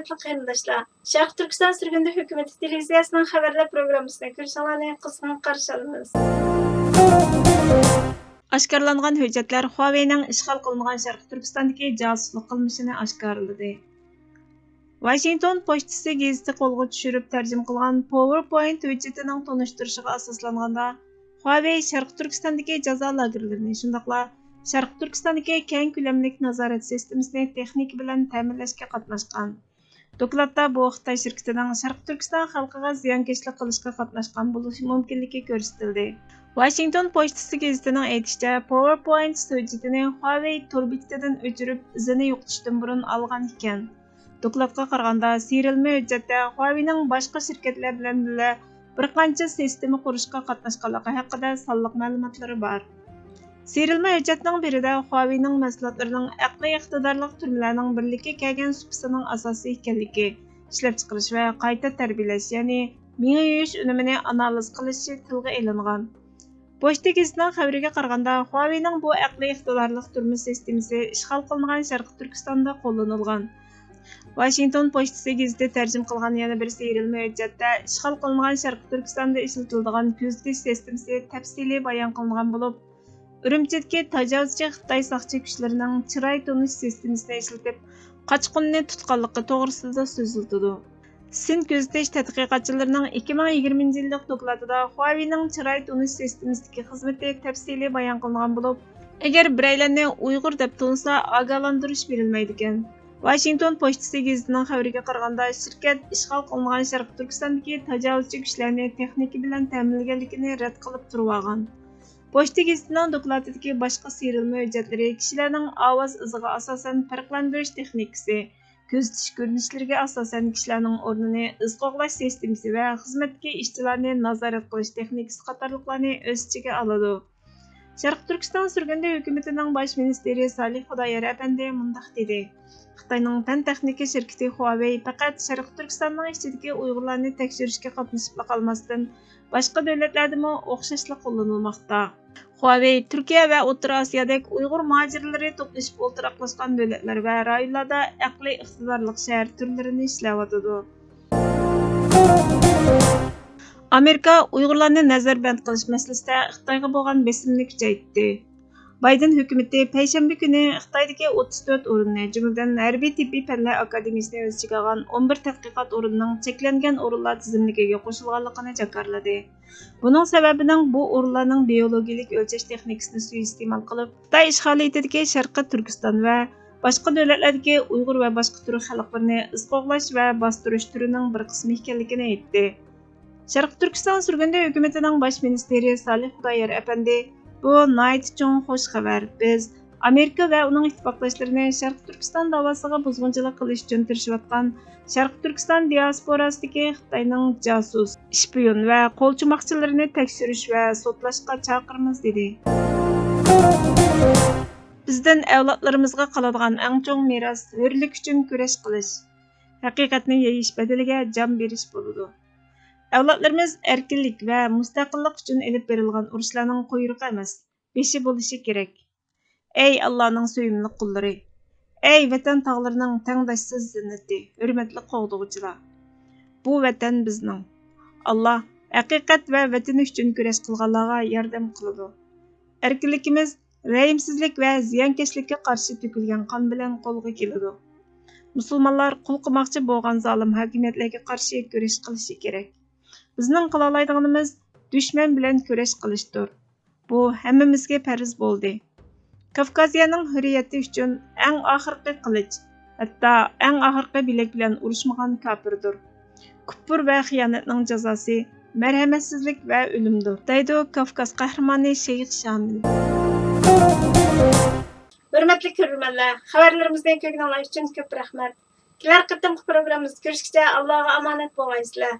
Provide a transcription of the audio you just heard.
hörmetli qarindoshlar, Sharq Turkiston Surgundi hukumati televiziyasining xabarlar programmasini ko'rishlarini qisman qarshi olamiz. Oshkorlangan hujjatlar Huawei'ning ishg'ol qilingan Sharq Turkistondagi josuslik qilmishini oshkorladi. Washington pochtasi gazeti qo'lga tushirib tarjima qilgan PowerPoint hujjatining tunishtirishiga asoslanganda Huawei Sharq Turkistondagi jazo lagerlarini, shundaqla Sharq Turkistondagi keng ko'lamlik nazorat sistemasini texnika bilan ta'minlashga qatnashgan. Dokladda bu Xitoy shirkatining Sharq Turkiston xalqiga ziyonkashlik qilishga qatnashgan bo'lishi mumkinligi ko'rsatildi. Washington pochtasi gazetining aytishicha, PowerPoint hujjatini Huawei tor bekatidan o'chirib, izini yo'qotishdan burun olgan ekan. Dokladga qaraganda, serilma hujjatda Huawei'ning boshqa shirkatlar bilan birga bir qancha sistema qurishga qatnashganligi haqida sonliq ma'lumotlari bor. Serilma hujjatning birida Huawei'ning mahsulotlarining aqliy iqtidorli turmalarning birlikka kelgan supasining asosi ekanligi, ishlab chiqarish va qayta tarbiyalash, ya'ni miya yuyish unumini analiz qilishi tilga ilingan. Pochta gazetining xabariga qaraganda, Huawei'ning bu aqliy iqtidorli turma sistemasi ishg'ol qilingan Sharq Turkistonda qo'llanilgan. Washington pochtasi gazeti tarjima qilgan yana bir serilma hujjatda ishg'ol qilingan Sharq Turkistonda ishlatiladigan kuzatish sistemasi tafsiliy bayon qilingan bo'lib, Urumchidagi tajovuzchi Xitoy soqchi kuchlarining chiroy tonish sistemasini ishlatib, qochqinni tutganligi to'g'risida so'zildi. Sin kuzatish tadqiqotchilarining 2020-yillik dokladida Huawei'ning chiroy tonish sistemasidagi xizmati tafsiliy bayon qilingan bo'lib, agar biraylarni Uyg'ur deb tanisa, ogohlantirish berilmaydi ekan. Washington pochtasi gazetining xabariga qaraganda, shirkat ishg'ol qilingan Sharq Turkistondagi tajovuzchi kuchlarni texnika bilan ta'minlaganligini rad qilib turib olgan. Pochta gazetining dokladidagi boshqa serilma hujjatlari kishilarning ovoz iziga asosan farqlantirish texnikasi, kuzatish ko'rinishlariga asosan kishilarning o'rnini iz qo'g'lash sistemasi va xizmatdagi ishchilarni nazorat qilish texnikasi qatorliqlarni o'z ichiga oladi. Sharq Turkiston Surgundi hukumatining bosh ministri Salih Xudoyor apandi mundaq dedi: Xitoyning fan texnika shirkati Huawei faqat Sharq Turkistonning ichidagi Uyg'urlarni tekshirishga qatnashib qolmasdan, boshqa davlatlardami o'xshashlik qo'llanilmoqda. Huawei Turkiya va O'rta Osiyodagi Uyg'ur muhojirlari to'plashib o'ltiraqlashgan davlatlar va rayonlarda aqliy iqtidorli shahar turlarini ishlayotidi. Amerika Uyg'urlarni nazarband qilish masalasida Xitoyga bo'lgan besimni kuchaytirdi. Bayden hukumati payshanba kuni Xitoydagi 34 o'rinni, jumladan Harbiy tibbiy fanlar akademiyasini o'z ichiga olgan 11 tadqiqot o'rnining cheklangan o'rinlar tizimligiga qo'shilganligini jakarladi. Buning sababining bu o'rinlarning biologik o'lchash texnikasini suiiste'mol qilib, Xitoy ishg'oliyatidagi Sharqiy Turkiston va boshqa davlatlardagi Uyg'ur va boshqa turk xalqlarini izqo'g'lash va bostirish turining bir qismi ekanligini aytdi. Sharq Turkiston Surgundi hukumatining bosh ministri Salih Xudoyor apandi: Bu nayt cho'ng xo'sh xabar. Biz Amerika va uning ittifoqdoshlarini Sharq Turkiston davosiga buzg'unchilik qilish uchun tirishayotgan Sharq Turkiston diasporasidagi Xitoyning josus, shpion va qo'lchimoqchilarini tekshirish va sotlashga chaqiramiz dedi. Bizdan avlodlarimizga qoladigan eng cho'ng meros hurlik uchun kurash qilish, haqiqatni yeyish badaliga jon berish bo'ladi. Avlodlarimiz erkinlik va mustaqillik uchun elib berilgan urushlarning quyruqi emas, beshi bo'lishi kerak. Ey Allohning suyimli qullari, ey vatan tog'larining tangdoshsiz zinnati, hurmatli qo'g'duvchilar. Bu vatan bizning. Alloh haqiqat va vatan uchun kurash qilganlarga yordam qiladi. Erkinlikimiz rəhimsizlik va ziyonkashlikka qarshi to'kilgan qon bilan qo'lga keladi. Musulmonlar qul qilmoqchi bo'lgan zolim hokimiyatlarga qarshi kurash qilishi kerak. Bizning qila oladiganimiz dushman bilan kurash qilishdir. Bu hammamizga farz bo'ldi. Kavkaziyaning hurriyati uchun eng oxirgi qilich, hatto eng oxirgi bilak bilan urushmagan kofirdir. Kufr va xiyonatning jazosi marhamatsizlik va o'limdir, deydi Kavkaz qahramoni Sheyx Shamil. Hurmatli ko'ruvchilar, xabarlarimizni ko'rganlar uchun ko'p rahmat. Kelar qatimqi programmamizda ko'rishguncha Allohga omonat bo'laysizlar.